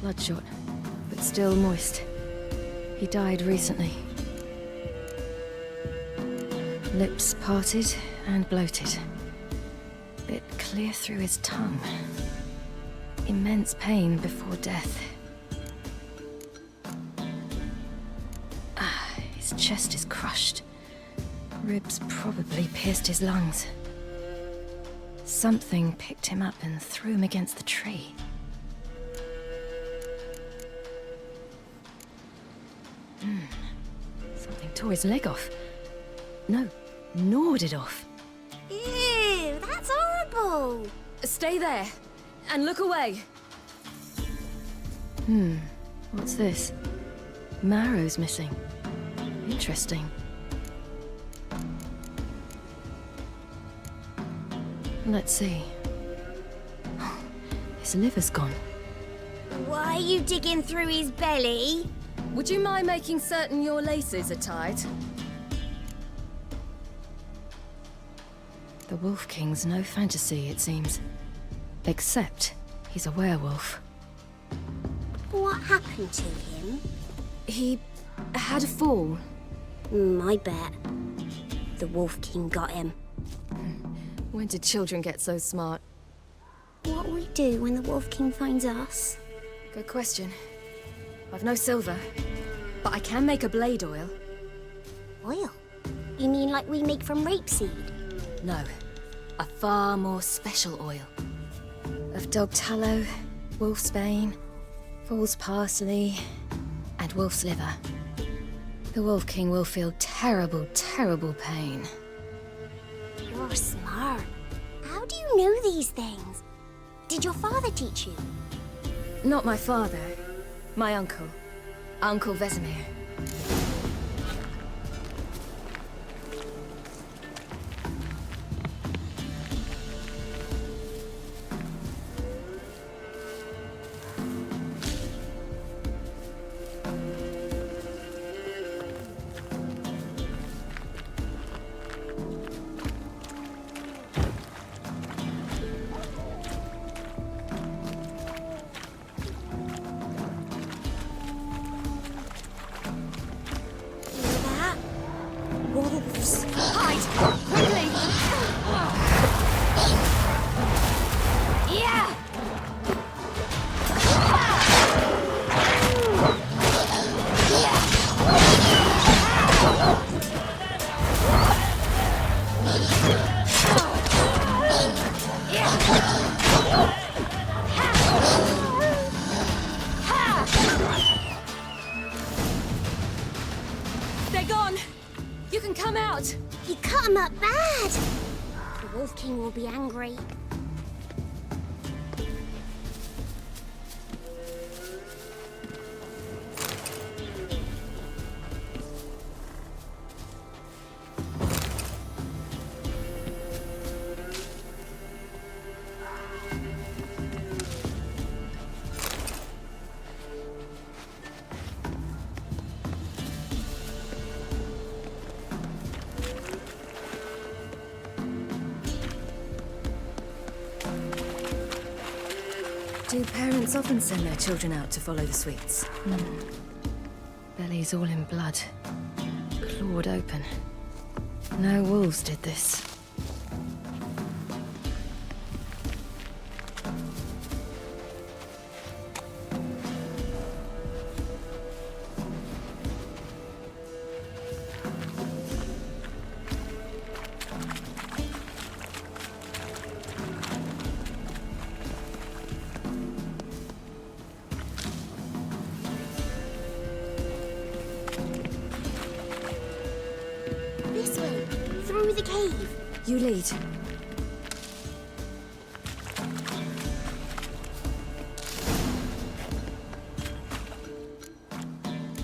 bloodshot, but still moist. He died recently. Lips parted and bloated. Bit clear through his tongue. Immense pain before death. His chest is crushed. Ribs probably pierced his lungs. Something picked him up and threw him against the tree. Something tore his leg off. No, gnawed it off. Ew, that's horrible! Stay there, and look away. What's this? Marrow's missing. Interesting. Let's see. His liver's gone. Why are you digging through his belly? Would you mind making certain your laces are tied? The Wolf King's no fantasy, it seems. Except he's a werewolf. What happened to him? He had a fall. I bet. The Wolf King got him. When did children get so smart? What will we do when the Wolf King finds us? Good question. I've no silver, but I can make a blade oil. Oil? You mean like we make from rapeseed? No, a far more special oil. Of dog tallow, wolf's bane, fool's parsley, and wolf's liver. The Wolf King will feel terrible, terrible pain. You're smart. How do you know these things? Did your father teach you? Not my father. My uncle. Uncle Vesemir. Wolves! Hide! Quickly! Yeah! They're gone! You can come out! You cut him up bad! The Wolf King will be angry. Do parents often send their children out to follow the sweets? Bellies all in blood. Clawed open. No wolves did this. This way, through the cave. You lead.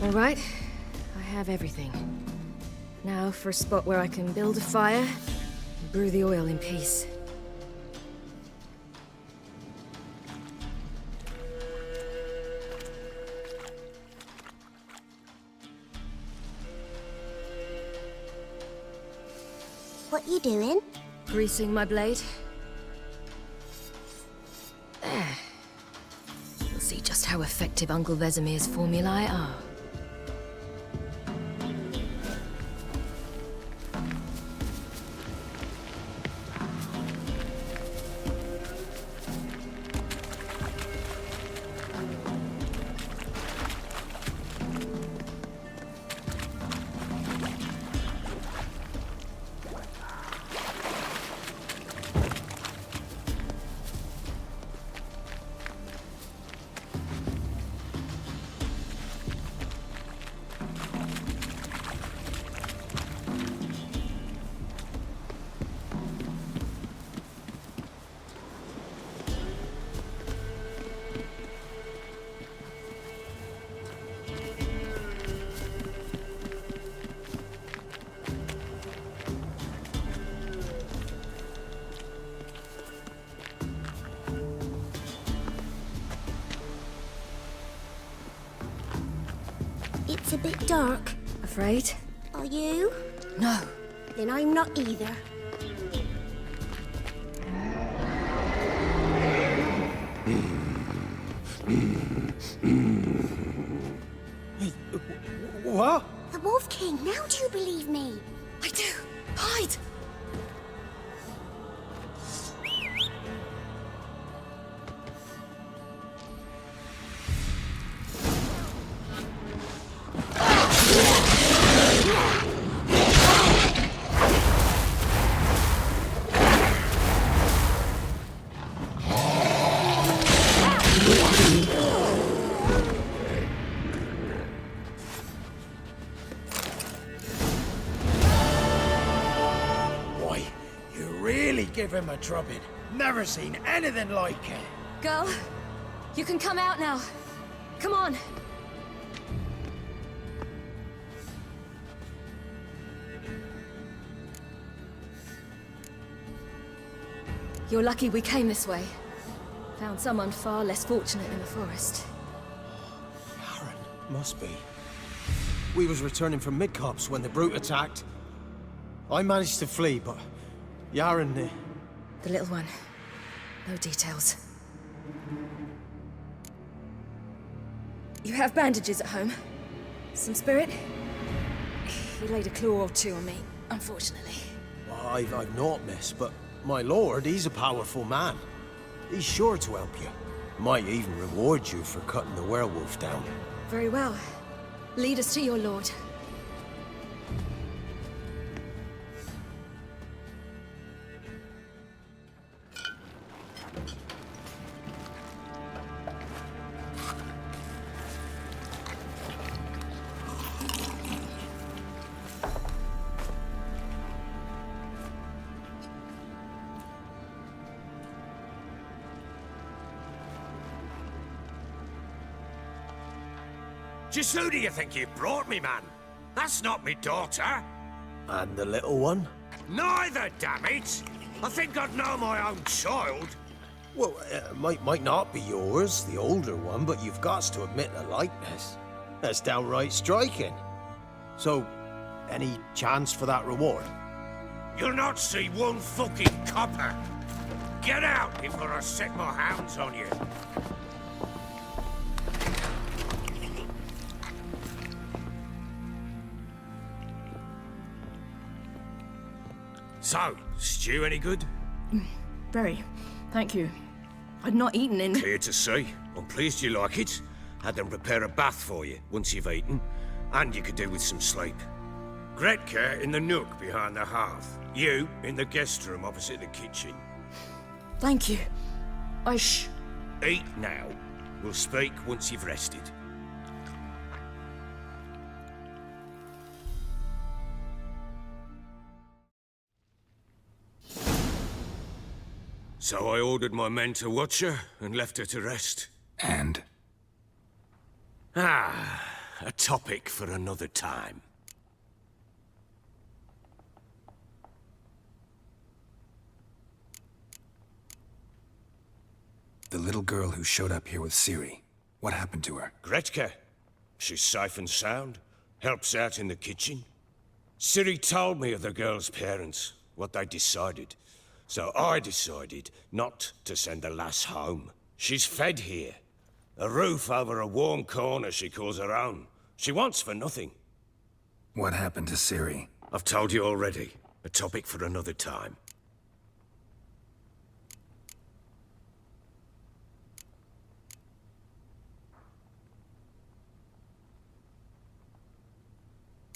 All right, I have everything. Now for a spot where I can build a fire and brew the oil in peace. What you doing? Greasing my blade. There. You'll see just how effective Uncle Vesemir's formulae are. It's a bit dark. Afraid? Are you? No. Then I'm not either. What? The Wolf King, now do you believe me? I do. Hide! Give him a drubbing. Never seen anything like it. Girl, you can come out now. Come on. You're lucky we came this way. Found someone far less fortunate in the forest. Aaron, must be. We was returning from Midcops when the brute attacked. I managed to flee, but Yaren, The little one. No details. You have bandages at home? Some spirit? He laid a claw or two on me, unfortunately. I've not, miss, but my lord, he's a powerful man. He's sure to help you. Might even reward you for cutting the werewolf down. Very well. Lead us to your lord. Just who do you think you brought me, man? That's not me daughter. And the little one? Neither, damn it! I think I'd know my own child. Well, might not be yours, the older one, but you've got to admit the likeness. That's downright striking. So, any chance for that reward? You'll not see one fucking copper. Get out before I set my hounds on you. So, stew any good? Very. Thank you. I'd not eaten in... Clear to see. I'm pleased you like it. Had them prepare a bath for you once you've eaten, and you could do with some sleep. Gretka in the nook behind the hearth. You in the guest room opposite the kitchen. Thank you. Eat now. We'll speak once you've rested. So I ordered my men to watch her and left her to rest. And? Ah, a topic for another time. The little girl who showed up here with Ciri. What happened to her? Gretka. She's safe and sound. Helps out in the kitchen. Ciri told me of the girl's parents, what they decided. So I decided not to send the lass home. She's fed here. A roof over a warm corner she calls her own. She wants for nothing. What happened to Ciri? I've told you already. A topic for another time.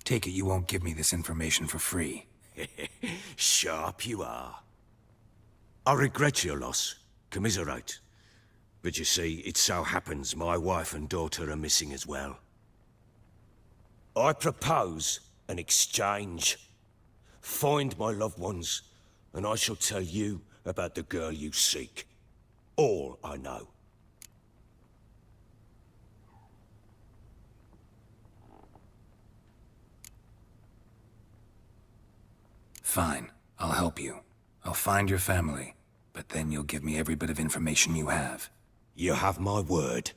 Take it you won't give me this information for free. Sharp you are. I regret your loss. Commiserate. But you see, it so happens my wife and daughter are missing as well. I propose an exchange. Find my loved ones, and I shall tell you about the girl you seek. All I know. Fine. I'll help you. I'll find your family, but then you'll give me every bit of information you have. You have my word.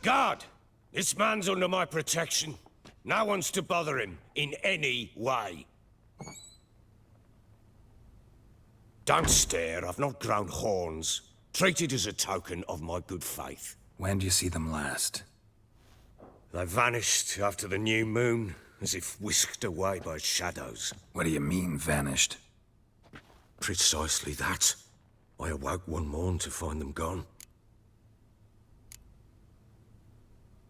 Guard! This man's under my protection. No one's to bother him in any way. Don't stare, I've not grown horns. Treat it as a token of my good faith. When do you see them last? They vanished after the new moon, as if whisked away by shadows. What do you mean, vanished? Precisely that. I awoke one morn to find them gone.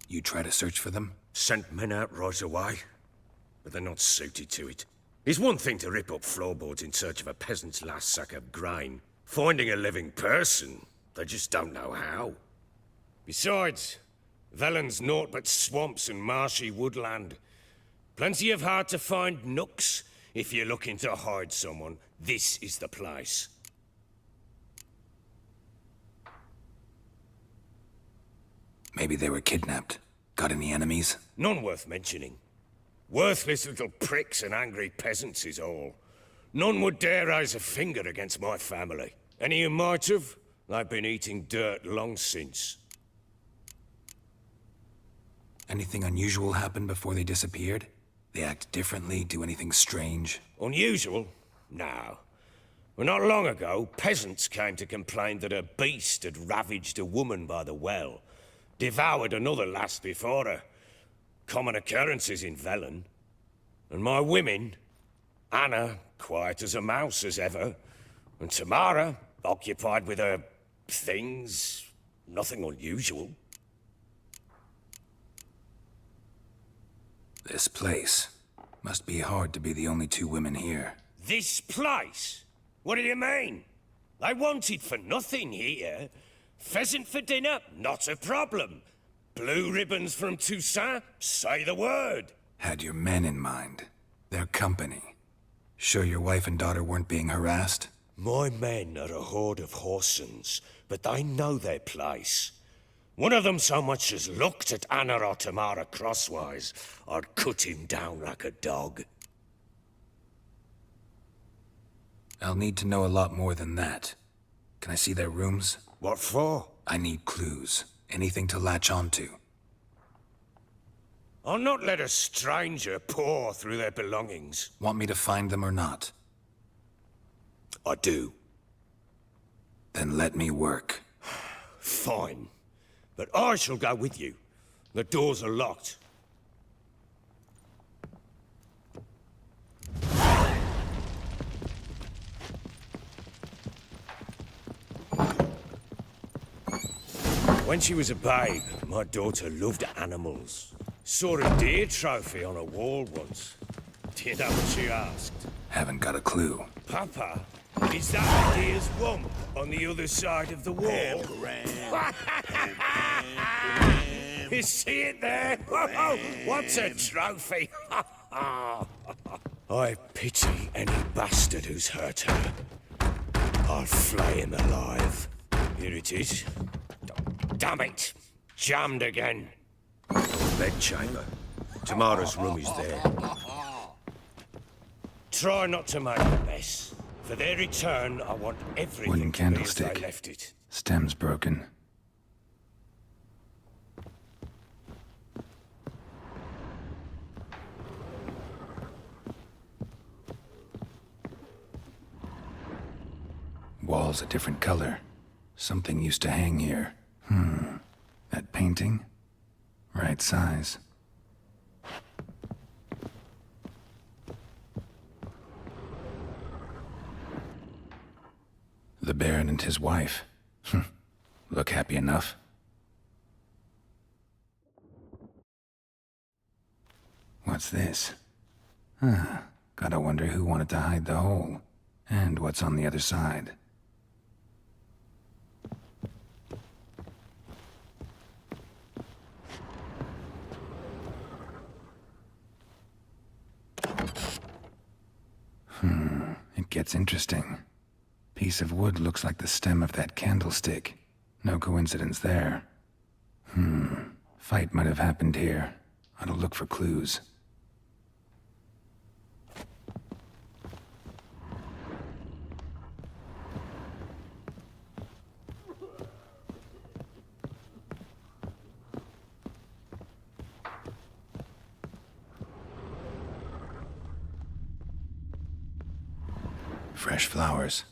You try to search for them? Sent men out right away, but they're not suited to it. It's one thing to rip up floorboards in search of a peasant's last sack of grain. Finding a living person, they just don't know how. Besides, Velen's naught but swamps and marshy woodland. Plenty of hard-to-find nooks. If you're looking to hide someone, this is the place. Maybe they were kidnapped. Got any enemies? None worth mentioning. Worthless little pricks and angry peasants is all. None would dare raise a finger against my family. Any who might have, they've been eating dirt long since. Anything unusual happen before they disappeared? They act differently, do anything strange? Unusual? No. Well, not long ago, peasants came to complain that a beast had ravaged a woman by the well. Devoured another lass before her. Common occurrences in Velen. And my women, Anna, quiet as a mouse as ever, and Tamara, occupied with her things, nothing unusual. This place. Must be hard to be the only two women here. This place? What do you mean? They wanted for nothing here. Pheasant for dinner? Not a problem. Blue ribbons from Toussaint? Say the word. Had your men in mind. Their company. Sure your wife and daughter weren't being harassed? My men are a horde of whoresons, but they know their place. One of them so much as looked at Anna or Tamara crosswise, I'd cut him down like a dog. I'll need to know a lot more than that. Can I see their rooms? What for? I need clues. Anything to latch onto. I'll not let a stranger pore through their belongings. Want me to find them or not? I do. Then let me work. Fine. But I shall go with you. The doors are locked. When she was a babe, my daughter loved animals. Saw a deer trophy on a wall once. Do you know what she asked? Haven't got a clue. Papa, is that a deer's wump on the other side of the wall? You see it there? Oh, what's a trophy? I pity any bastard who's hurt her. I'll flay him alive. Here it is. Damn it! Jammed again. Bedchamber. Tamara's room is there. Try not to make a mess. For their return, I want everything Wooden to be as they candlestick. left it. Stem's broken. Wall's a different color. Something used to hang here. That painting? Right size. The Baron and his wife. Look happy enough. What's this? Gotta wonder who wanted to hide the hole. And what's on the other side. It gets interesting. Piece of wood looks like the stem of that candlestick. No coincidence there. Fight might have happened here. Ought to look for clues. Fresh flowers.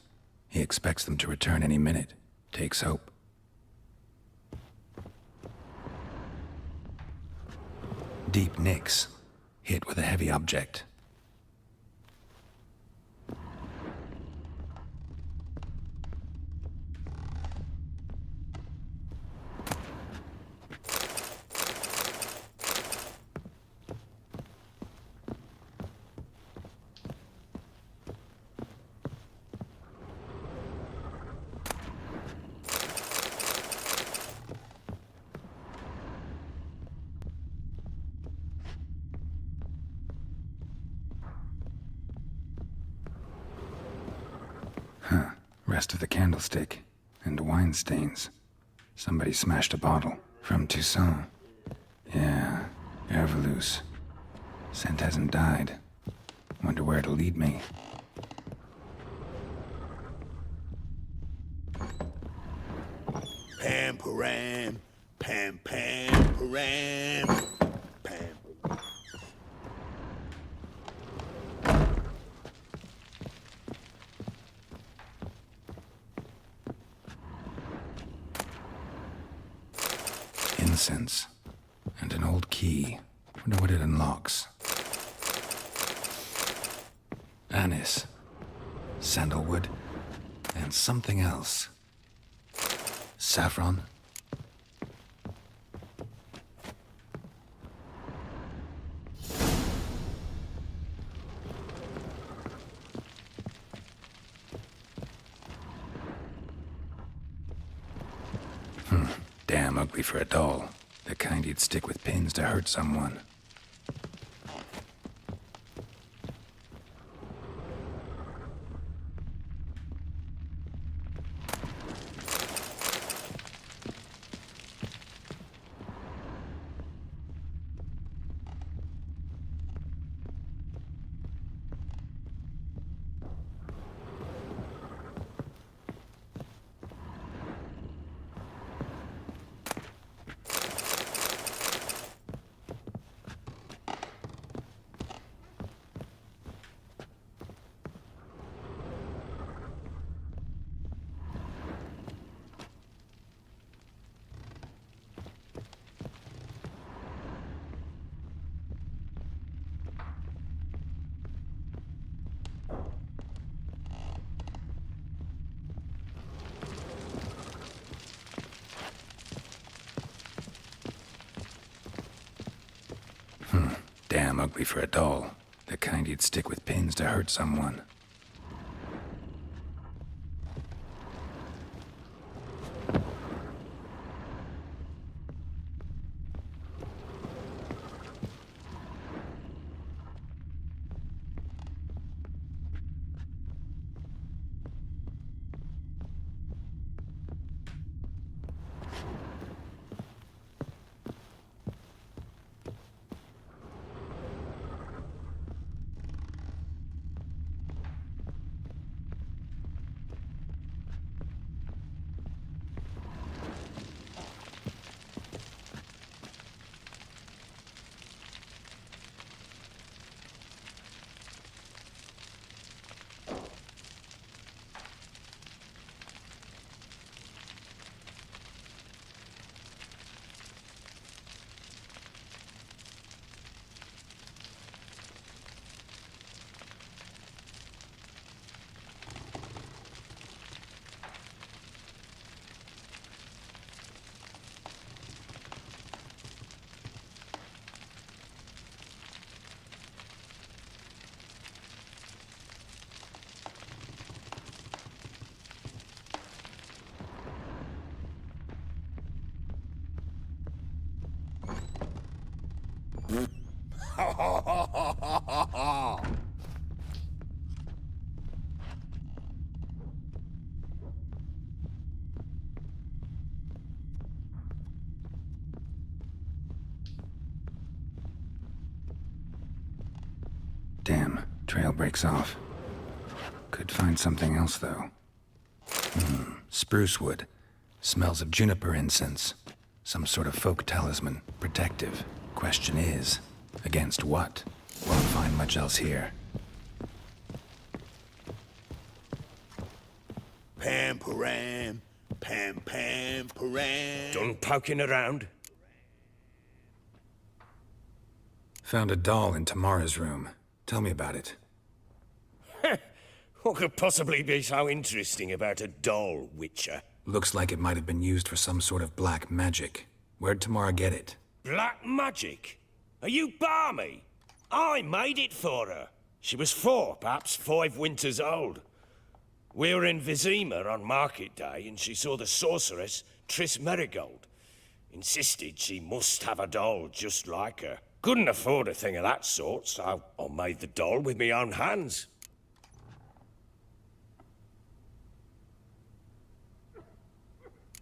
He expects them to return any minute. Takes hope. Deep nicks. Hit with a heavy object. Rest of the candlestick. And wine stains. Somebody smashed a bottle. From Toussaint. Yeah, Herveloos. Scent hasn't died. Wonder where it'll lead me. Pam param, pam pam param, pam. Incense. And an old key. Wonder what it unlocks. Anise. Sandalwood. And something else. Saffron. Damn ugly for a doll. The kind you'd stick with pins to hurt someone. Damn ugly for a doll. The kind you'd stick with pins to hurt someone. Damn, trail breaks off. Could find something else, though. Spruce wood. Smells of juniper incense. Some sort of folk talisman. Protective. Question is, against what? Won't find much else here. Pam param, pam pam param. Done poking around? Found a doll in Tamara's room. Tell me about it. What could possibly be so interesting about a doll, Witcher? Looks like it might have been used for some sort of black magic. Where'd Tamara get it? Black magic? Are you balmy? I made it for her. She was 4, perhaps 5 winters old. We were in Vizima on market day, and she saw the sorceress, Triss Merigold. Insisted she must have a doll just like her. Couldn't afford a thing of that sort, so I made the doll with my own hands.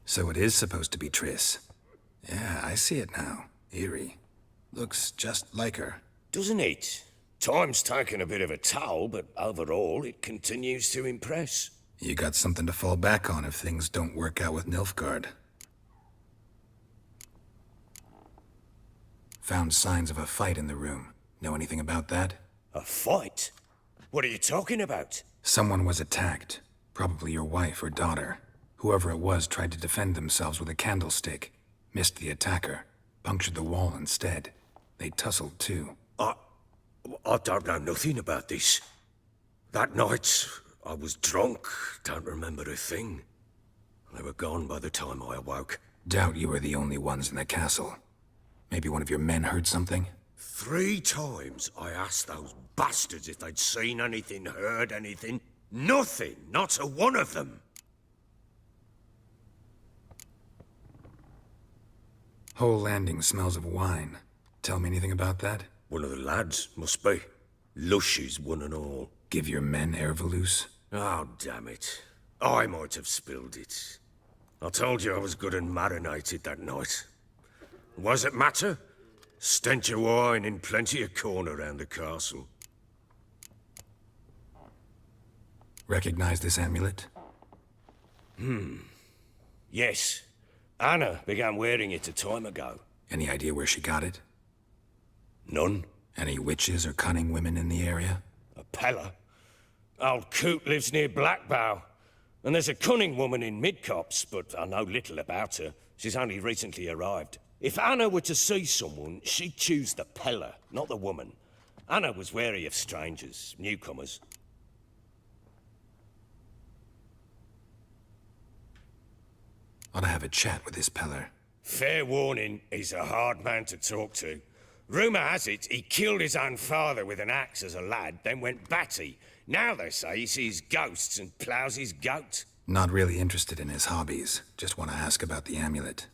So it is supposed to be Triss. Yeah, I see it now. Eerie. Looks just like her. Doesn't it? Time's taken a bit of a toll, but overall, it continues to impress. You got something to fall back on if things don't work out with Nilfgaard. Found signs of a fight in the room. Know anything about that? A fight? What are you talking about? Someone was attacked. Probably your wife or daughter. Whoever it was tried to defend themselves with a candlestick. Missed the attacker. Punctured the wall instead. They tussled too. I don't know nothing about this. That night, I was drunk, don't remember a thing. They were gone by the time I awoke. Doubt you were the only ones in the castle. Maybe one of your men heard something? 3 times I asked those bastards if they'd seen anything, heard anything. Nothing, not a one of them. Whole landing smells of wine. Tell me anything about that? One of the lads, must be. Lushes, one and all. Give your men Ervelus? Oh, damn it. I might have spilled it. I told you I was good and marinated that night. What does it matter? Stench of wine in plenty of corn around the castle. Recognize this amulet? Yes. Anna began wearing it a time ago. Any idea where she got it? None. Any witches or cunning women in the area? A Pella. Old Coot lives near Blackbow. And there's a cunning woman in Midcopse, but I know little about her. She's only recently arrived. If Anna were to see someone, she'd choose the Pella, not the woman. Anna was wary of strangers, newcomers. Ought to have a chat with this Peller. Fair warning, he's a hard man to talk to. Rumour has it he killed his own father with an axe as a lad, then went batty. Now they say he sees ghosts and ploughs his goat. Not really interested in his hobbies. Just want to ask about the amulet.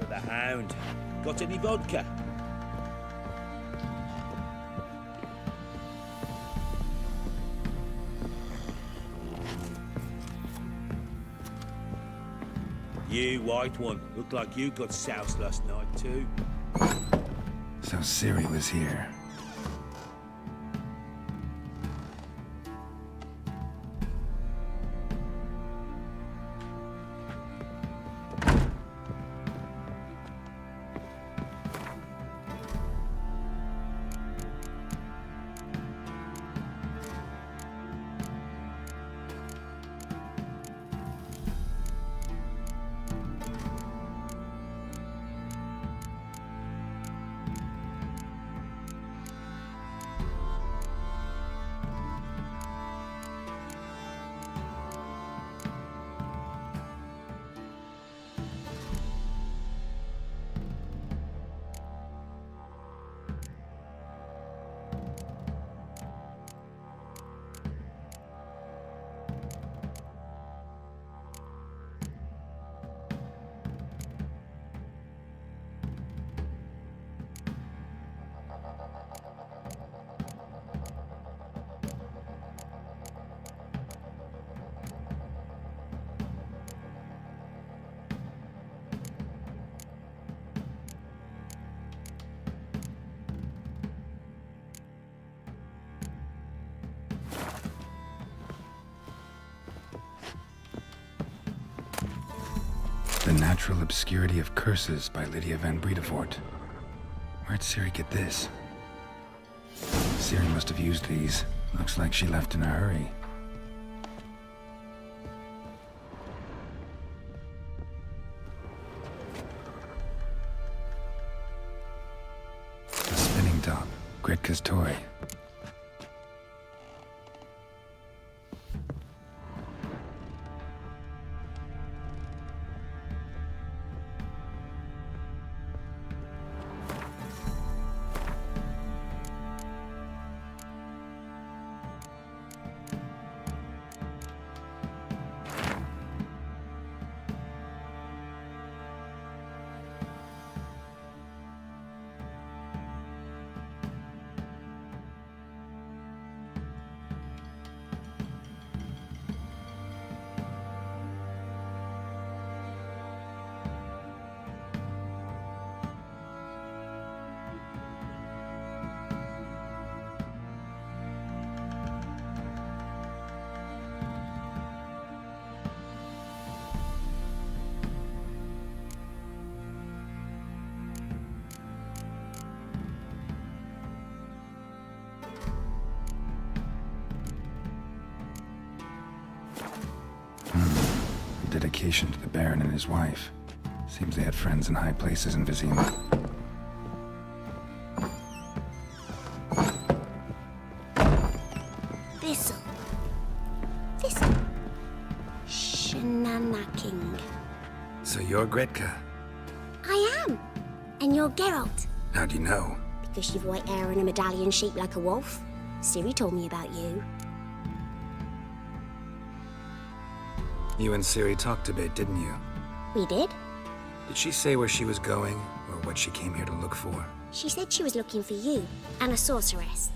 The Hound. Got any vodka? You, white one. Looked like you got soused last night, too. So Ciri was here. Natural Obscurity of Curses by Lydia van Bredevoort. Where'd Ciri get this? Ciri must have used these. Looks like she left in a hurry. A spinning top. Gretka's toy. Dedication to the Baron and his wife. Seems they had friends in high places in Vizima. Thistle. Shenanacking. So you're Gretka? I am. And you're Geralt. How do you know? Because you've white hair and a medallion shaped like a wolf. Ciri told me about you. You and Ciri talked a bit, didn't you? We did. Did she say where she was going, or what she came here to look for? She said she was looking for you and a sorceress.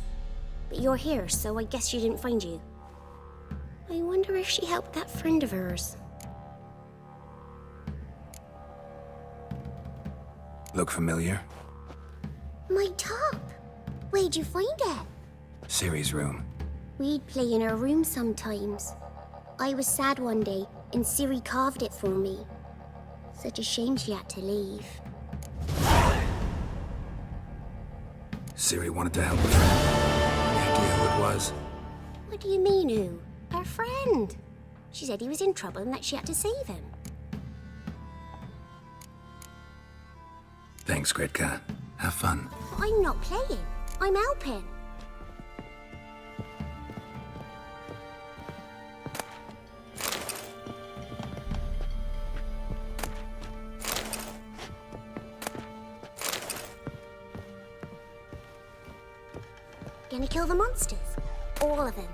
But you're here, so I guess she didn't find you. I wonder if she helped that friend of hers. Look familiar? My top! Where'd you find it? Ciri's room. We'd play in her room sometimes. I was sad one day, and Ciri carved it for me. Such a shame she had to leave. Ciri wanted to help a friend. Any idea who it was? What do you mean, who? Her friend. She said he was in trouble and that she had to save him. Thanks, Gretka. Have fun. I'm not playing. I'm helping. Gonna kill the monsters? All of them.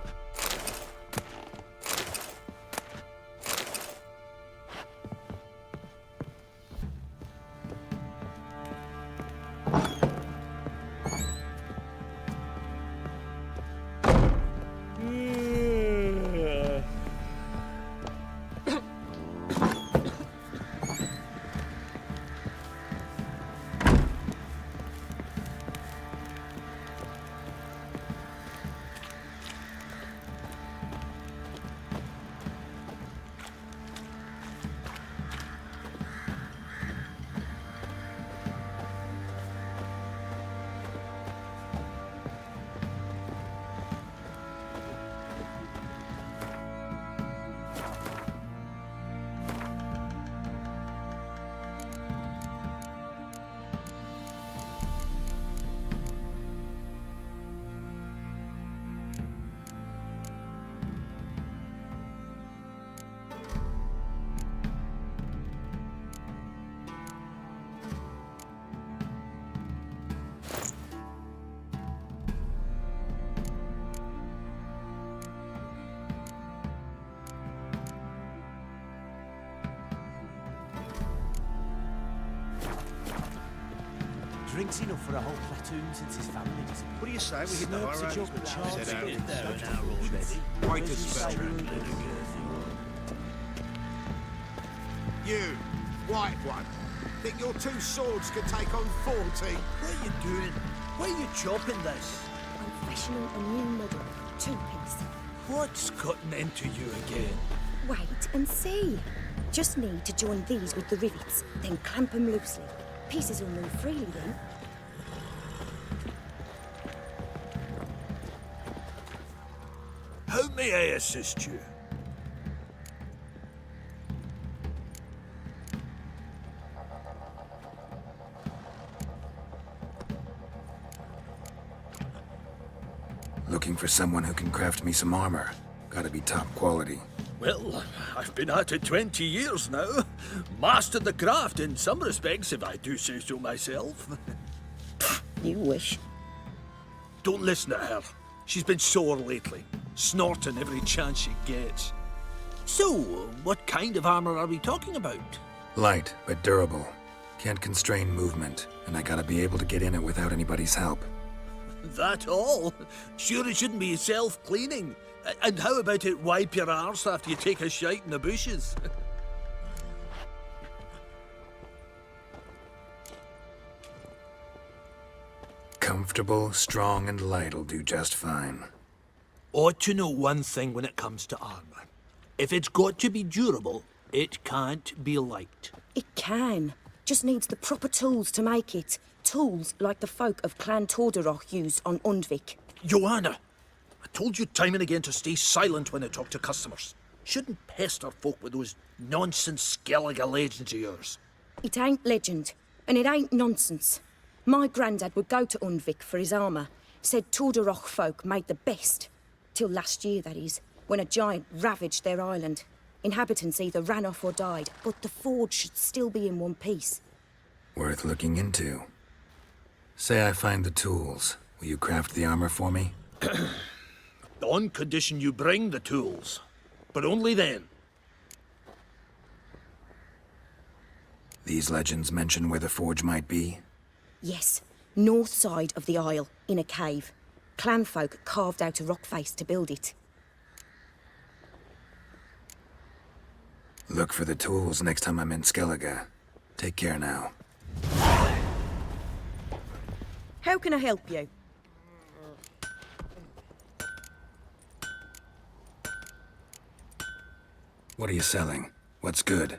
Drinks enough for a whole platoon since his family disappeared. What do you say we hit the Slurps high a jug road? of Charles Set out. Dickens. There an hour already. Quite a spell. You, white one, think your two swords could take on 40? What are you doing? Why are you chopping this? I'm freshening a new model. 2 piece. What's cutting into you again? Wait and see. Just need to join these with the rivets, then clamp them loosely. Pieces will move freely then. How may I assist you? Looking for someone who can craft me some armor. Gotta be top quality. Well, I've been at it 20 years now. Mastered the craft in some respects, if I do say so myself. You wish. Don't listen to her. She's been sore lately, snorting every chance she gets. So, what kind of armor are we talking about? Light, but durable. Can't constrain movement, and I gotta be able to get in it without anybody's help. That all? Sure it shouldn't be self-cleaning. And how about it wipe your arse after you take a shite in the bushes? Comfortable, strong, and light'll do just fine. Ought to know one thing when it comes to armor. If it's got to be durable, it can't be light. It can. Just needs the proper tools to make it. Tools like the folk of Clan Torderoch used on Undvik. Joanna, I told you time and again to stay silent when I talk to customers. Shouldn't pester folk with those nonsense Skellige legends of yours. It ain't legend, and it ain't nonsense. My grandad would go to Undvik for his armour. Said Torderoch folk made the best. Till last year, that is, when a giant ravaged their island. Inhabitants either ran off or died, but the forge should still be in one piece. Worth looking into. Say I find the tools. Will you craft the armor for me? On condition you bring the tools. But only then. These legends mention where the forge might be? Yes, north side of the isle, in a cave. Clanfolk carved out a rock face to build it. Look for the tools next time I'm in Skellige. Take care now. How can I help you? What are you selling? What's good?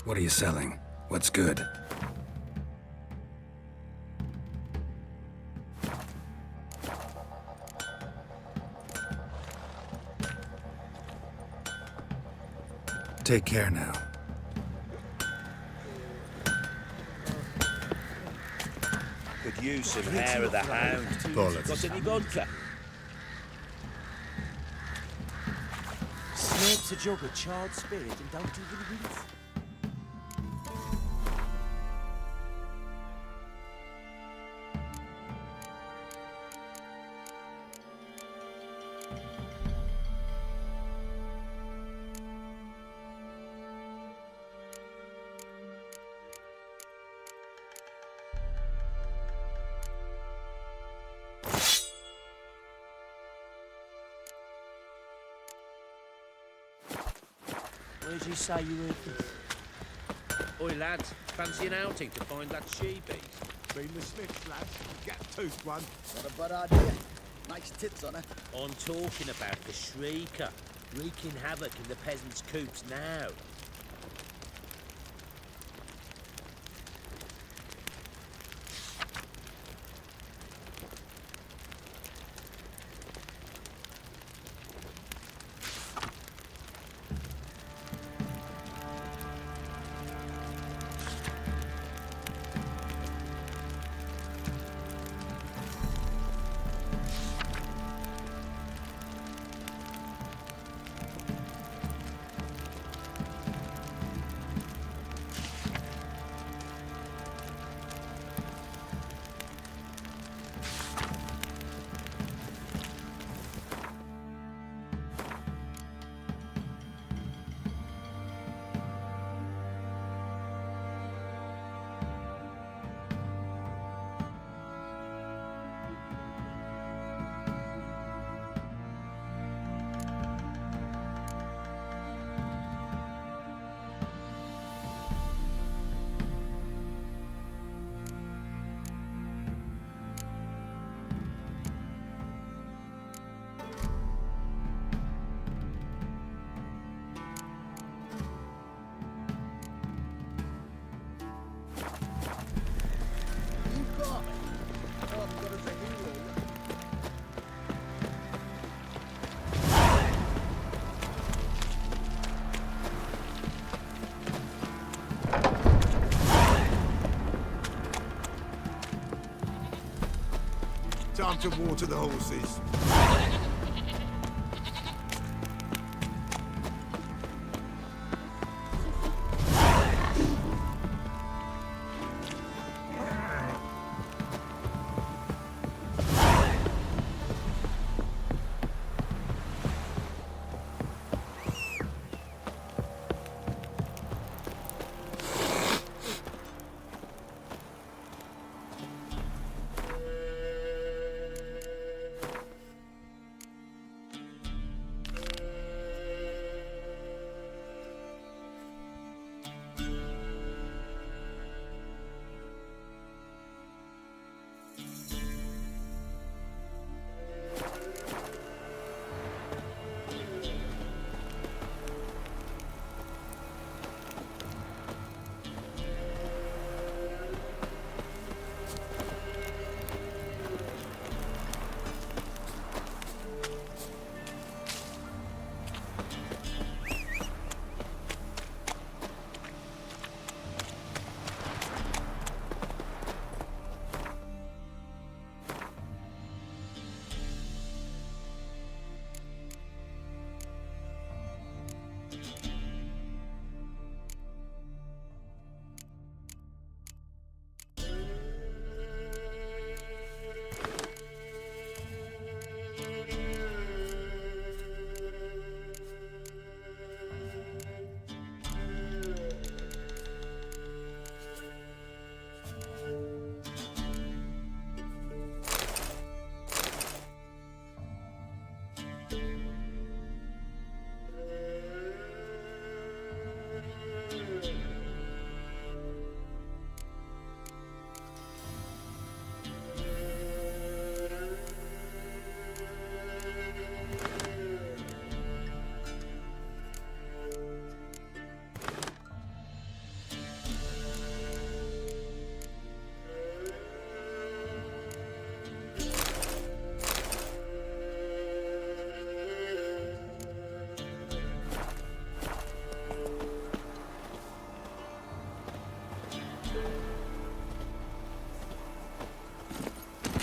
What are you selling? What's good? Take care now. Could use some hair of the hound. Bollocks. Got any vodka? Nerves a jug of charred spirit and don't even wince. Where'd you say you were? Oi, lads, fancy an outing to find that she-beast? Been the Smiths, lads. Gap-toothed one. Not a bad idea. Nice tits on her. I'm talking about the Shrieker, wreaking havoc in the peasants' coops now. Time to water the horses.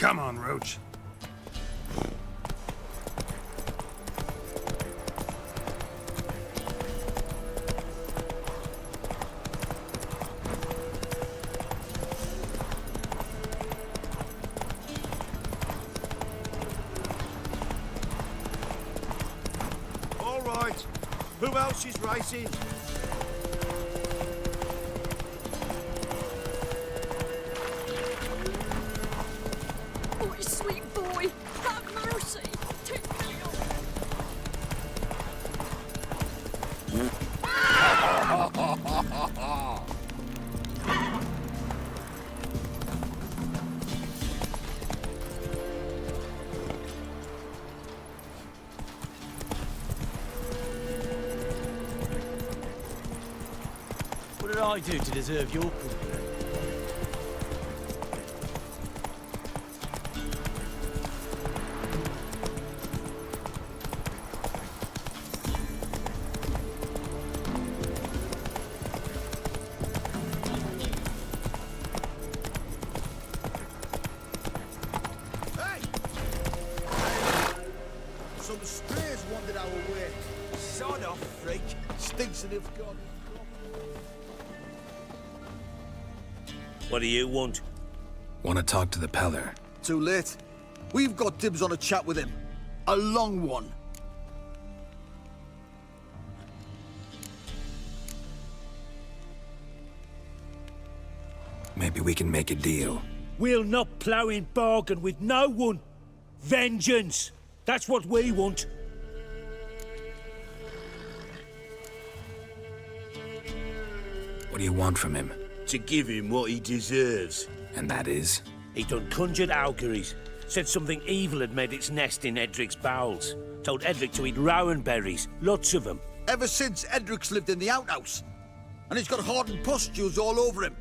Come on, Roach. Who else is racing? Oh, sweet boy, have mercy. Take me What did I do to deserve your company? Some strays wandered our way. Sod off, freak. Stinks of God. What do you want? Want to talk to the Peller? Too late. We've got dibs on a chat with him. A long one. Maybe we can make a deal. We'll not plough in bargain with no one. Vengeance! That's what we want. What do you want from him? To give him what he deserves. And that is? He done conjured auguries. Said something evil had made its nest in Edric's bowels. Told Edric to eat rowan berries, lots of them. Ever since Edric's lived in the outhouse. And he's got hardened pustules all over him.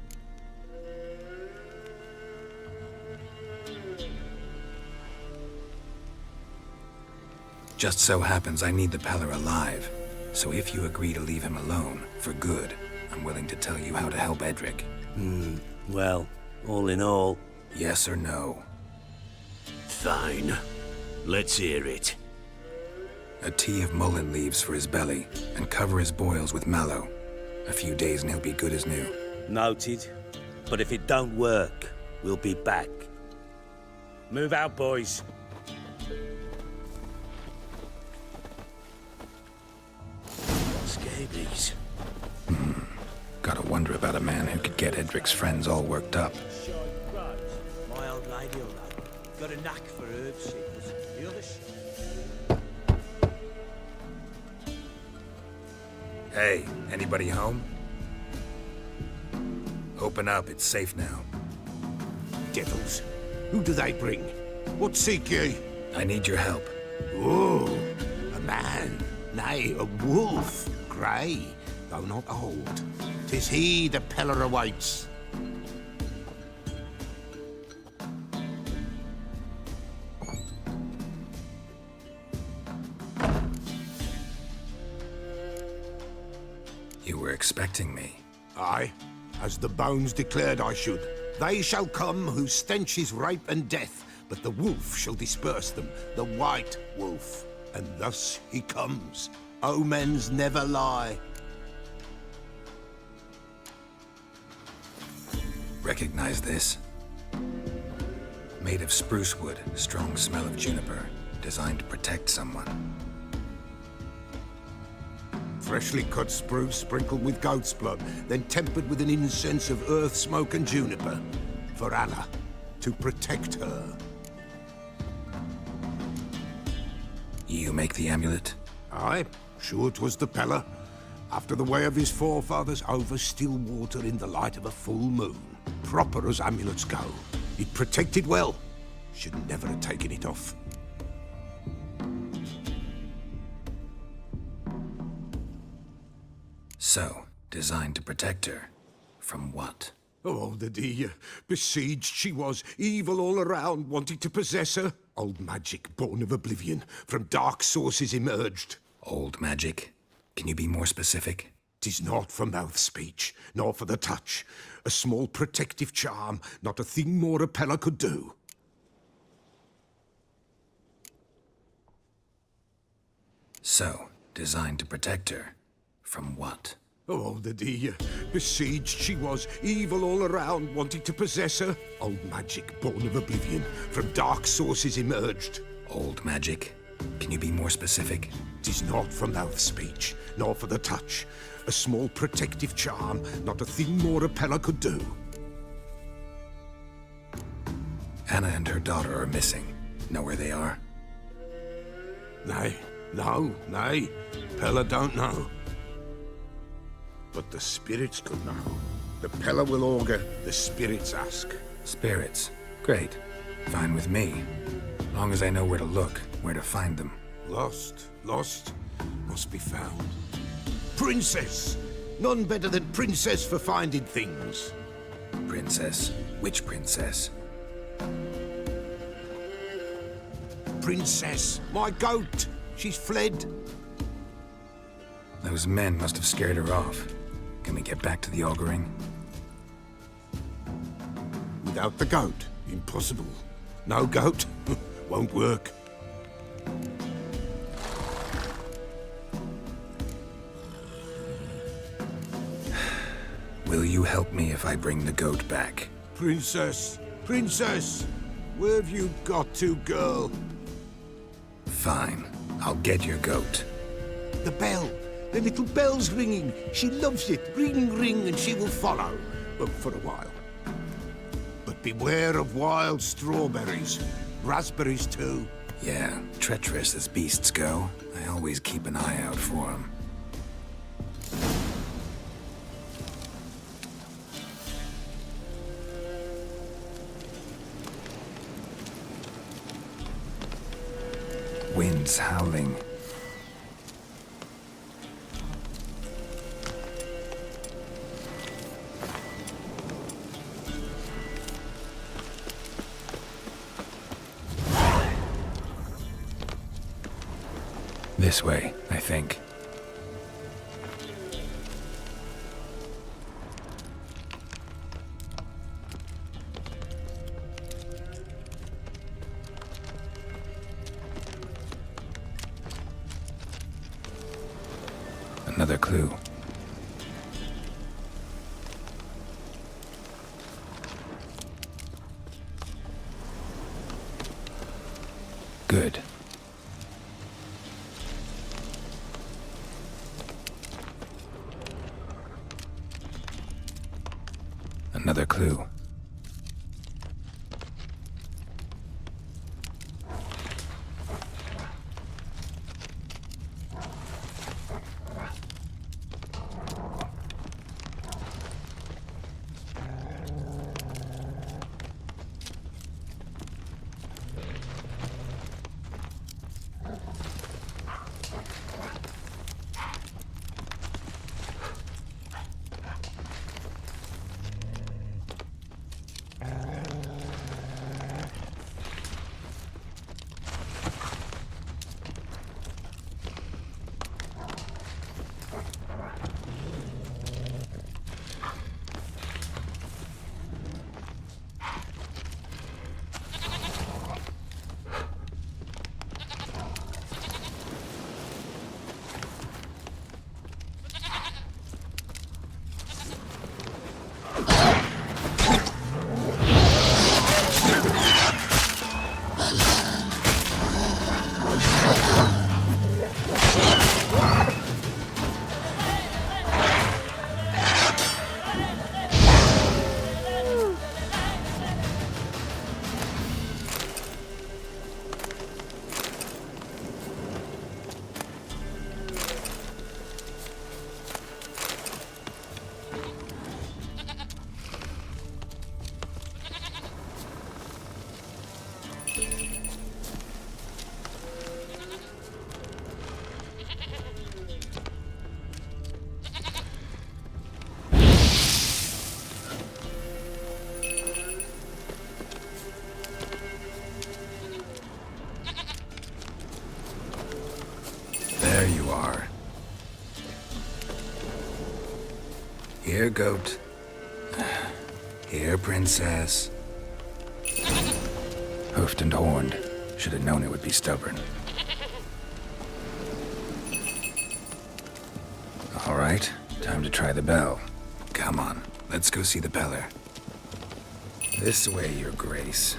Just so happens I need the Peller alive. So if you agree to leave him alone, for good, I'm willing to tell you how to help Edric. Well, all in all... Yes or no? Fine. Let's hear it. A tea of mullein leaves for his belly, and cover his boils with mallow. A few days and he'll be good as new. Noted. But if it don't work, we'll be back. Move out, boys. Scabies. Gotta wonder about a man who could get Edric's friends all worked up. My old lady, all right. Got a knack for herb seeds. The other Hey, anybody home? Open up, it's safe now. Devils. Who do they bring? What seek ye? I need your help. Oh, a man. Nay, a wolf. Grey, though not old. 'Tis he the Peller awaits. You were expecting me. Aye, as the bones declared I should. They shall come whose stench is rape and death, but the wolf shall disperse them, the white wolf. And thus he comes. Omens never lie. Recognize this? Made of spruce wood, strong smell of juniper, designed to protect someone. Freshly cut spruce sprinkled with goat's blood, then tempered with an incense of earth, smoke and juniper. For Anna, to protect her. You make the amulet? Aye, sure 'twas the Peller. After the way of his forefathers, over still water in the light of a full moon. Proper as amulets go. It protected well. Should never have taken it off. So, designed to protect her. From what? Oh, the dear. Besieged she was, evil all around, wanting to possess her. Old magic, born of oblivion, from dark sources emerged. Old magic? Can you be more specific? 'Tis not for mouth speech, nor for the touch. A small protective charm, not a thing more a Peller could do. So, designed to protect her. From what? Oh, the dear. Besieged she was, evil all around, wanting to possess her. Old magic, born of oblivion, from dark sources emerged. Old magic? Can you be more specific? 'Tis not for mouth speech, nor for the touch. A small protective charm, not a thing more Repella could do. Anna and her daughter are missing. Know where they are? Nay, nay. Pella don't know. But the spirits could know. The Pella will augur, the spirits ask. Spirits. Great. Fine with me. Long as I know where to look, where to find them. Lost, must be found. Princess! None better than Princess for finding things. Princess? Which princess? Princess, my goat! She's fled. Those men must have scared her off. Can we get back to the auguring? Without the goat, impossible. No goat, won't work. Will you help me if I bring the goat back? Princess, where have you got to, girl? Fine. I'll get your goat. The bell. The little bell's ringing. She loves it. Ring, ring, and she will follow. But for a while. But beware of wild strawberries. Raspberries, too. Yeah, treacherous as beasts go. I always keep an eye out for them. Winds howling. This way, I think. Another clue. Good. Another clue. There you are. Here, goat. Here, princess. Hoofed and horned. Should have known it would be stubborn. All right, time to try the bell. Come on, let's go see the beller. This way, your grace.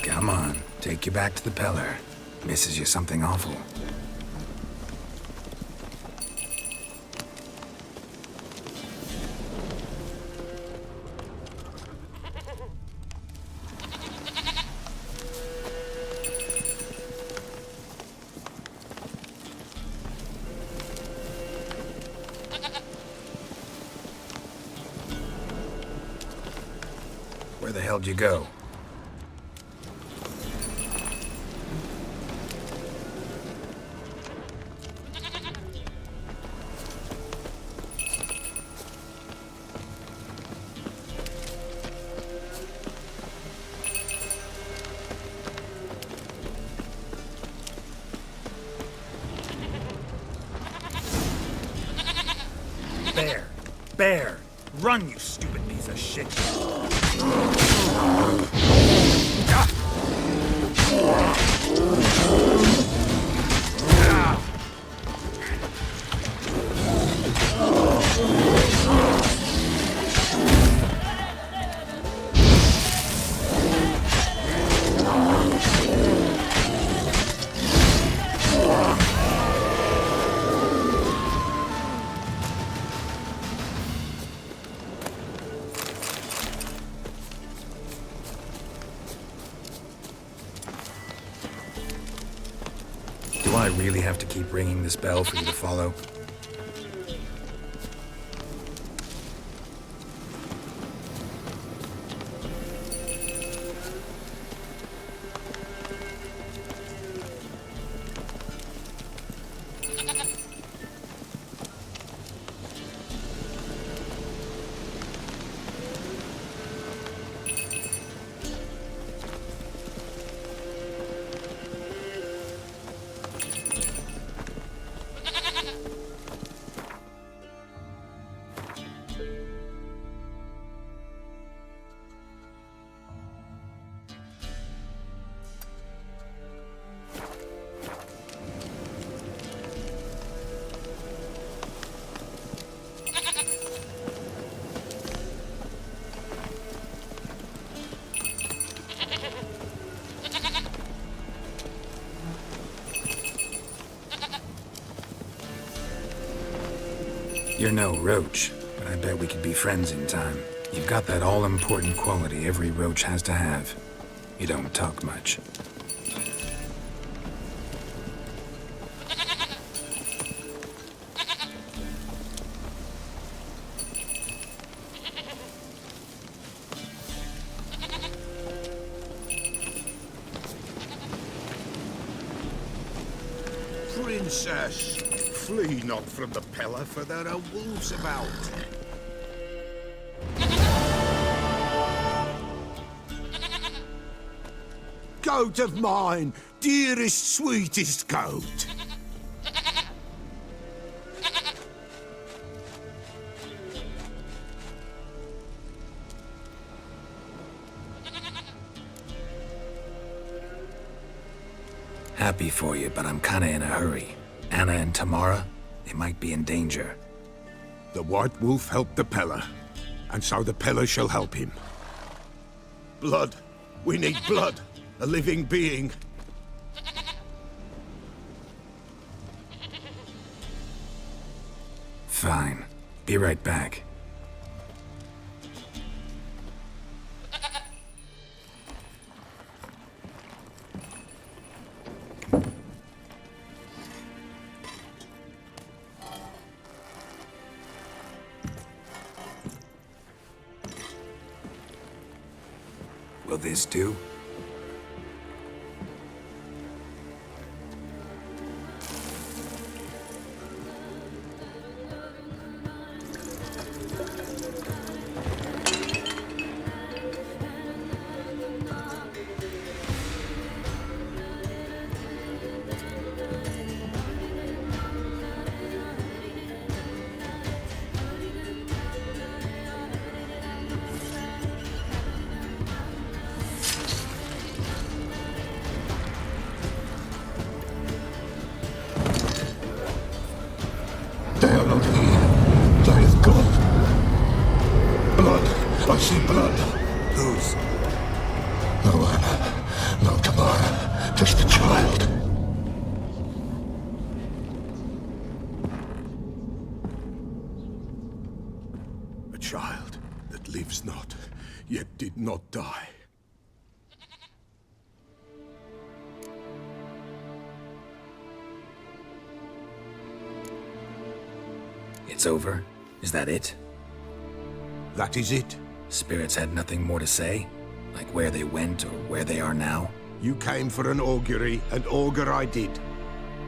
Come on, take you back to the Peller. Misses you something awful. Where the hell'd you go? Bear! Run, you stupid piece of shit! Do I really have to keep ringing this bell for you to follow? You're no roach, but I bet we could be friends in time. You've got that all-important quality every roach has to have. You don't talk much. Princess, flee not from the Peller, for there are wolves about. Goat of mine, dearest, sweetest goat. Happy for you, but I'm kinda in a hurry. Anna and Tamara, they might be in danger. The White Wolf helped the Peller, and so the Peller shall help him. Blood. We need blood. A living being. Fine. Be right back. Will this do? Just a child. A child that lives not, yet did not die. It's over? Is that it? That is it. Spirits had nothing more to say? Like where they went or where they are now? You came for an augury, and augur I did.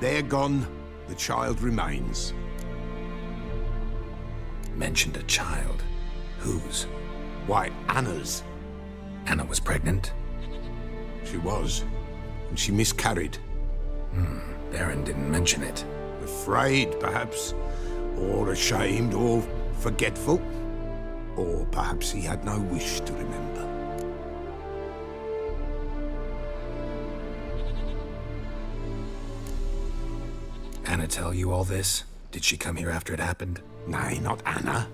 They're gone, the child remains. Mentioned a child. Whose? Why, Anna's. Anna was pregnant? She was, and she miscarried. Baron didn't mention it. Afraid, perhaps, or ashamed, or forgetful. Or perhaps he had no wish to remember. Anna tell you all this? Did she come here after it happened? Nay, not Anna.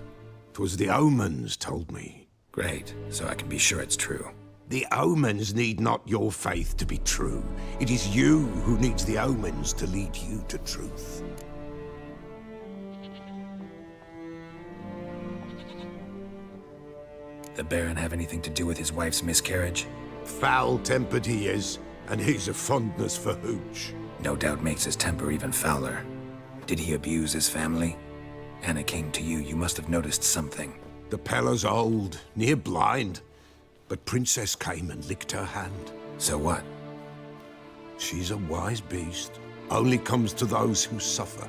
'Twas the omens told me. Great, so I can be sure it's true. The omens need not your faith to be true. It is you who needs the omens to lead you to truth. The Baron have anything to do with his wife's miscarriage? Foul-tempered he is, and he's a fondness for hooch. No doubt makes his temper even fouler. Did he abuse his family? Anna came to you, you must have noticed something. The Pella's old, near blind, but Princess came and licked her hand. So what? She's a wise beast, only comes to those who suffer.